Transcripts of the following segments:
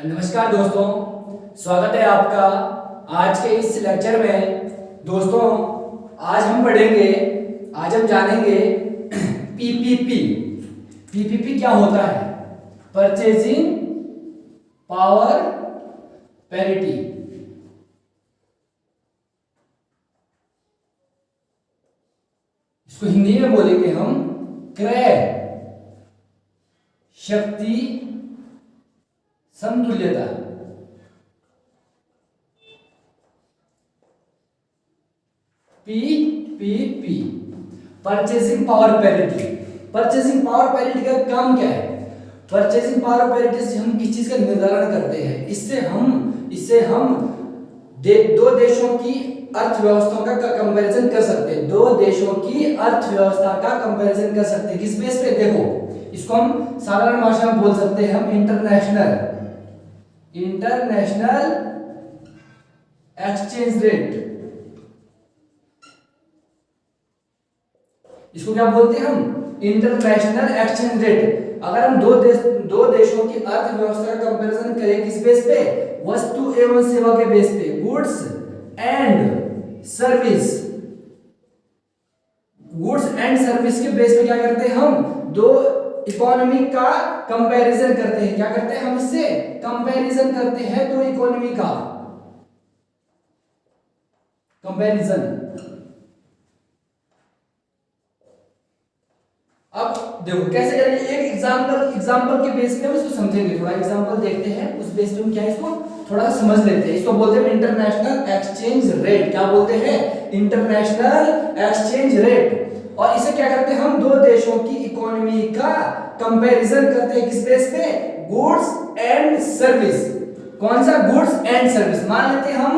नमस्कार दोस्तों, स्वागत है आपका आज के इस लेक्चर में। दोस्तों आज हम जानेंगे पीपीपी। पीपीपी क्या होता है? Purchasing power parity. इसको हिंदी में बोलेंगे हम क्रय शक्ति समतुल्यता। PPP purchasing power parity. Purchasing power parity का काम क्या है? परचेसिंग पावर पैरिटी से हम किस चीज का निर्धारण करते हैं? इससे हम दो देशों की अर्थव्यवस्थाओं का कंपैरिजन कर सकते हैं। दो देशों की अर्थव्यवस्था का कंपैरिजन कर सकते हैं। किस बेस पे? देखो, इसको हम साधारण भाषा में बोल सकते हैं हम इंटरनेशनल एक्सचेंज रेट। इसको क्या बोलते हैं हम? International exchange rate. अगर हम दो देशों की अर्थव्यवस्था का कंपैरिजन करें किस बेस पे? वस्तु एवं सेवा के बेस पे, गुड्स एंड सर्विस के बेस पे क्या करते हैं हम? दो इकोनॉमी का कंपैरिजन करते हैं। क्या करते हैं हम? इससे कंपैरिजन करते हैं दो इकोनॉमी का कंपैरिजन। अब देखो कैसे करेंगे। एक एग्जांपल के बेस पे हम इसको समझेंगे। थोड़ा एग्जांपल देखते हैं, उस बेस पे हम क्या इसको थोड़ा समझ लेते हैं। इसको बोलते हैं इंटरनेशनल एक्सचेंज रेट। क्या बोलते हैं? International exchange rate. और इसे क्या करते हैं हम? दो देशों की इकोनॉमी का कंपैरिजन करते हैं। किस बेस पे? Goods and service. कौन सा? Goods and service. मान लेते हैं हम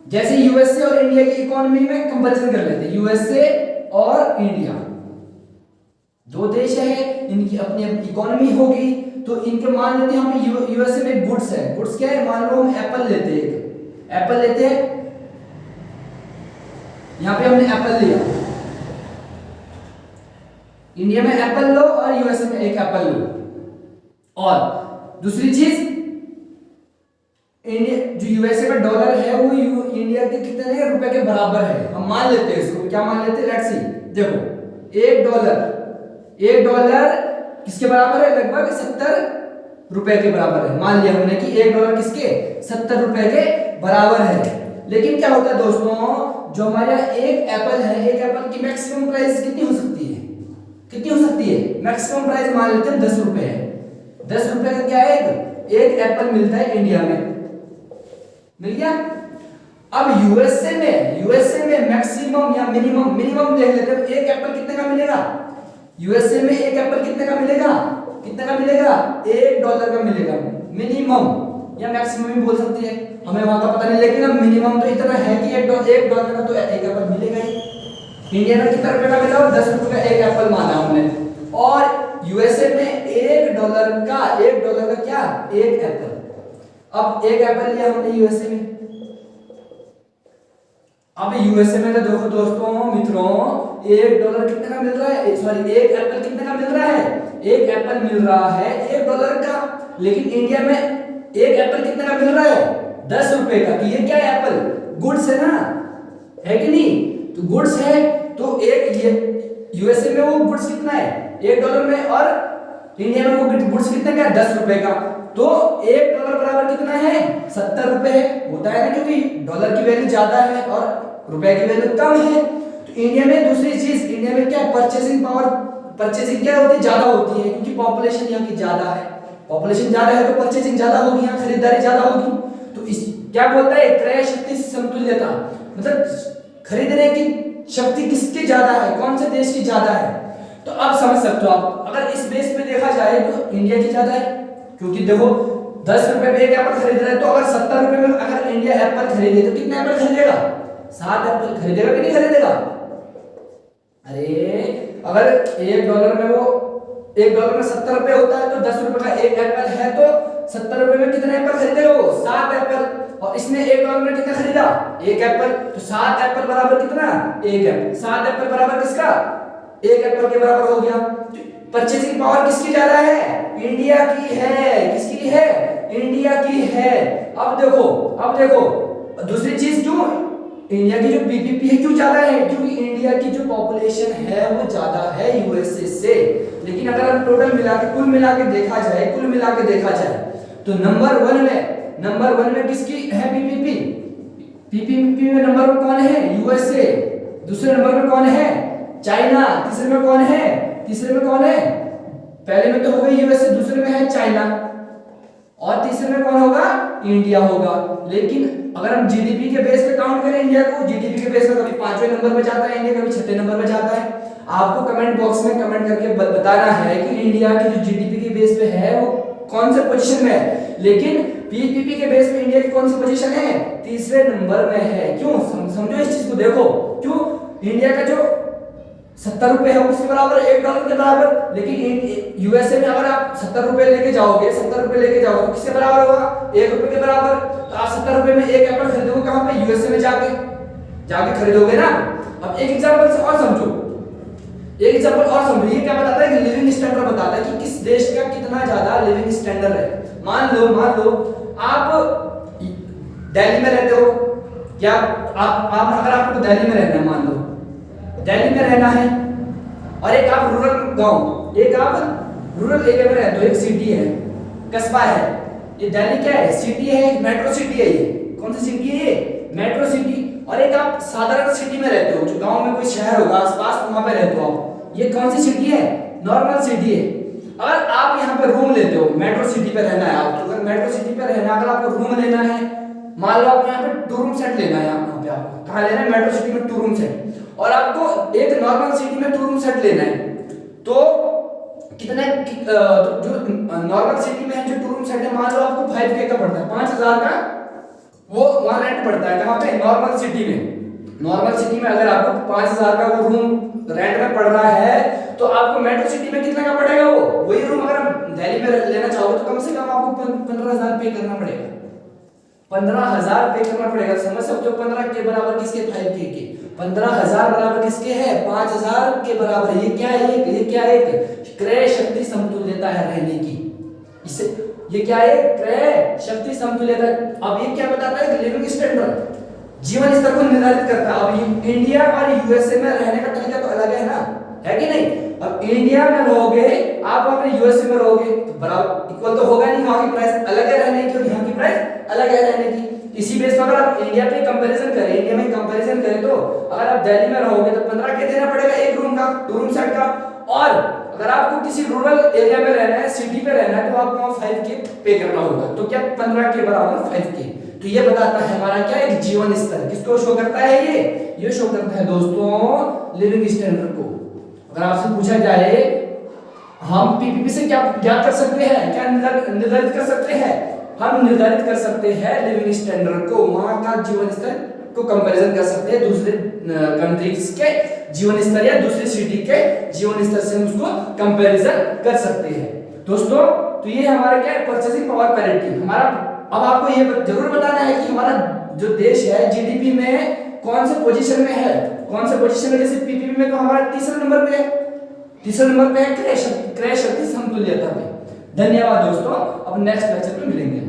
जैसे यूएसए और इंडिया की इकोनॉमी में कंपैरिजन कर लेते हैं। यूएसए और इंडिया दो देश है, इनकी अपनी इकोनॉमी होगी, तो इनके मान लेते हैं हम यूएसए में गुड्स है। गुड्स क्या है? मान लो हम एप्पल लेते हैं। एप्पल लेते हैं, यहां पे हमने एप्पल लिया। इंडिया में एप्पल लो और यूएसए में एक एप्पल लो। और दूसरी चीज, इंडिया जो यूएसए में डॉलर है वो इंडिया के कितने रुपए के बराबर है? हम मान लेते हैं इसको। क्या मान लेते हैं? Let's see. देखो, एक डॉलर किसके बराबर है? लगभग 70 रुपए के बराबर है। मान लिया हमने कि एक डॉलर किसके? 70 रुपए के बराबर है। लेकिन क्या होता है दोस्तों, जो हमारा एक एप्पल है, एक एप्पल की मैक्सिमम प्राइस कितनी हो सकती है? कितनी हो सकती है? मैक्सिमम प्राइस मान लेते हैं 10 रुपए है। 10 रुपए का क्या है? एक एप्पल मिलता है इंडिया में। मिल गया। अब यूएसए में मैक्सिमम या मिनिमम देख लेते हैं। एक एप्पल कितने का मिलेगा? यूएसए में एक एप्पल कितने का मिलेगा? $1 का मिलेगा मिनिमम, या मैक्सिमम भी बोल सकते हैं, हमें वहां का पता नहीं। लेकिन अब मिनिमम तो इतना है कि $1 का तो एक एप्पल मिलेगा ही। इंडिया में कितना रुपए का मिला? 10 रुपए का एक एप्पल माना हमने। और यूएसए में $1 का क्या? एक एप्पल। अब एक एप्पल लिया हमने यूएसए में। अब यूएसए में तो देखो दोस्तों मित्रों, $1 कितने का मिल रहा है? सॉरी, एक एप्पल कितने का मिल रहा है? एक एप्पल मिल रहा है $1 का। लेकिन इंडिया में एक एप्पल कितने का मिल रहा है? 10 रुपए का। तो ये क्या है? एप्पल गुड्स है ना, है कि नहीं? तो गुड्स है, तो एक ये यूएसए में वो गुड्स कितना है? $1 में, और इंडिया में वो गुड्स कितने का है? 10 रुपए का। तो $1 बराबर कितना है? 70 रुपए है। होता है ना, क्योंकि डॉलर की वैल्यू ज्यादा है और रुपए की वैल्यू कम है। तो इंडिया में दूसरी चीज, इंडिया में क्या? परचेसिंग क्या होती है? ज्यादा होती है, क्योंकि पॉपुलेशन यहाँ की ज्यादा है। पॉपुलेशन ज्यादा है तो परचेसिंग ज्यादा होगी, यहाँ खरीदारी ज्यादा होगी। तो इस क्या बोलता है? क्रय शक्ति समतुल्यता, मतलब खरीदने की शक्ति किसकी ज्यादा है? कौन से देश की ज्यादा है? तो अब समझ सकते हो आप, अगर इस बेस पे देखा जाए तो इंडिया की ज्यादा है। क्योंकि देखो 10 रुपए में एक एप्पल खरीद रहा है, तो अगर 70 रुपए में अगर इंडिया एप्पल खरीदे तो कितने एप्पल खरीदेगा? 7 एप्पल खरीदेगा कि नहीं खरीदेगा? अरे अगर $1 में वो $1 में 70 रुपए होता है, तो 10 रुपए का एक एप्पल है, तो 70 रुपए में कितने एप्पल खरीदेगा वो? 7 एप्पल। और इसने $1 में कितना खरीदा? एक एप्पल। तो 7 एप्पल बराबर कितना? एक एप्पल। 7 एप्पल बराबर किसका? एक एप्पल के बराबर हो गया। परचेसिंग पावर किसकी ज्यादा है? इंडिया की है। किसकी है? इंडिया की है। अब देखो दूसरी चीज क्यों इंडिया की जो पीपीपी है क्यों ज्यादा है, क्योंकि इंडिया की जो पॉपुलेशन है वो ज्यादा है यूएसए से। लेकिन अगर हम टोटल मिला के कुल मिला के देखा जाए तो नंबर वन में किसकी है पीपीपी? पीपीपी में नंबर वन कौन है? यूएसए। दूसरे नंबर में कौन है? चाइना। तीसरे में कौन है? पहले में तो हो गई यूएसए, दूसरे में है चाइना, और तीसरे में कौन होगा? इंडिया होगा। लेकिन अगर हम जीडीपी के बेस पे काउंट करें इंडिया को, जीडीपी के बेस पे कभी 5वें नंबर पे जाता है इंडिया, कभी 6ठे नंबर पे जाता है। आपको कमेंट बॉक्स में कमेंट करके बताना है कि इंडिया की जो जीडीपी के बेस पे है वो कौन से पोजीशन में है। लेकिन पीपीपी के बेस पे इंडिया की कौन सी पोजीशन है? तीसरे नंबर में है। क्यों? समझो इस चीज को, देखो क्यों इंडिया का जो 70 रुपए है उसके बराबर $1 के बराबर, लेकिन यूएसए में अगर आप 70 रुपए लेके जाओगे तो किसके बराबर होगा? $1 के बराबर। तो आप 70 रुपए में एक एप्पल खरीदोगे कहां पे? यूएसए में जाके खरीदोगे ना। अब एक एग्जांपल और समझो, ये क्या बताता है कि लिविंग स्टैंडर्ड बताता है कि किस देश का कितना ज्यादा लिविंग स्टैंडर्ड है। मान लो आप दिल्ली में रहते हो, या आप अगर आपको दिल्ली में रहना है, मान लो दिल्ली में रहना है, और एक आप रूरल एरिया में रहते हो, एक सिटी है, कस्बा है। ये दिल्ली क्या है? सिटी है, मेट्रो सिटी है। ये कौन सी सिटी है? ये मेट्रो सिटी। और एक आप साधारण सिटी में रहते हो, जो गांव में कोई शहर होगा आसपास, वहां पे रहते हो आप। ये कौन सी सिटी है? नॉर्मल सिटी है। अगर आप यहाँ पे रूम लेते हो, मेट्रो सिटी पे रहना है आपको, अगर मेट्रो सिटी पे रहना है, अगर आपको रूम लेना है, मान लो आपको यहाँ पे 2 रूम सेट लेना है, यहाँ पे आपको कहाँ लेना है? मेट्रो सिटी में 2 रूम सेट, और आपको एक नॉर्मल सिटी में 2 रूम सेट लेना है, तो कितने जो नॉर्मल सिटी में जो 2 रूम सेट है, मान लो आपको 5K का पड़ता है, 5000 का वो वहां रेंट पड़ता है। कहाँ पे? नॉर्मल सिटी में अगर आपको 5000 का वो रूम रेंट में पड़ रहा है, तो आपको मेट्रो सिटी में कितना का पड़ेगा? वही रूम अगर आप दिल्ली में लेना चाहोगे तो कम से कम आपको 15,000 पे करना पड़ेगा। 15,000 पे करना पड़ेगा। समझ सकते हो 15 के बराबर किसके? 5K के। 15,000 बराबर किसके है? 5,000 के बराबर। ये क्या है? क्रय शक्ति समतुल्यता है रहने की। इससे ये क्या है? क्रय शक्ति समतुल्यता। अब ये क्या बताता है? लिविंग स्टैंडर्ड, जीवन स्तर को निर्धारित करता है। अब इंडिया और यूएसए में रहने का तरीका तो अलग है ना, है कि नहीं? अब इंडिया में रहोगे आप, अपने यूएसए में रहोगे तो बराबर इक्वल तो होगा नहीं, वहां की प्राइस अलग है रहने की और यहाँ की प्राइस अलग है रहने की। इसी बेस पर अगर आप इंडिया में कंपैरिजन करें तो अगर आप दिल्ली में रहोगे तो 15K देना पड़ेगा एक रूम का, 2 रूम सेट का। और अगर आपको किसी रूरल एरिया में रहना है, सिटी पे रहना है, तो आपको वहां 5K पे करना होगा। तो क्या 15K बराबर 5K। तो ये बताता है हमारा क्या? एक जीवन स्तर। किसको शो करता है? ये शो करता है दोस्तों लिविंग स्टैंडर्ड को। अगर आपसे पूछा जाए हम पीपीपी से क्या ज्ञात कर सकते हैं, क्या निर्धारित कर सकते हैं? हम निर्धारित कर सकते हैं लिविंग स्टैंडर्ड को, वहां का जीवन स्तर को कंपैरिजन कर सकते हैं दूसरे कंट्रीज के जीवन स्तर या दूसरी सिटी के जीवन स्तर से हम उसको कंपैरिजन कर सकते हैं दोस्तों। तो ये हमारा क्या है? परचेसिंग पावर पैरिटी हमारा। अब आपको ये जरूर बताना है कि हमारा जो देश है जीडीपी में कौन से पोजीशन में है, जैसे पीपीपी में तो हमारा तीसरे नंबर पे है क्रय शक्ति समतुल्यता पे। धन्यवाद दोस्तों, अब नेक्स्ट लेक्चर में मिलेंगे।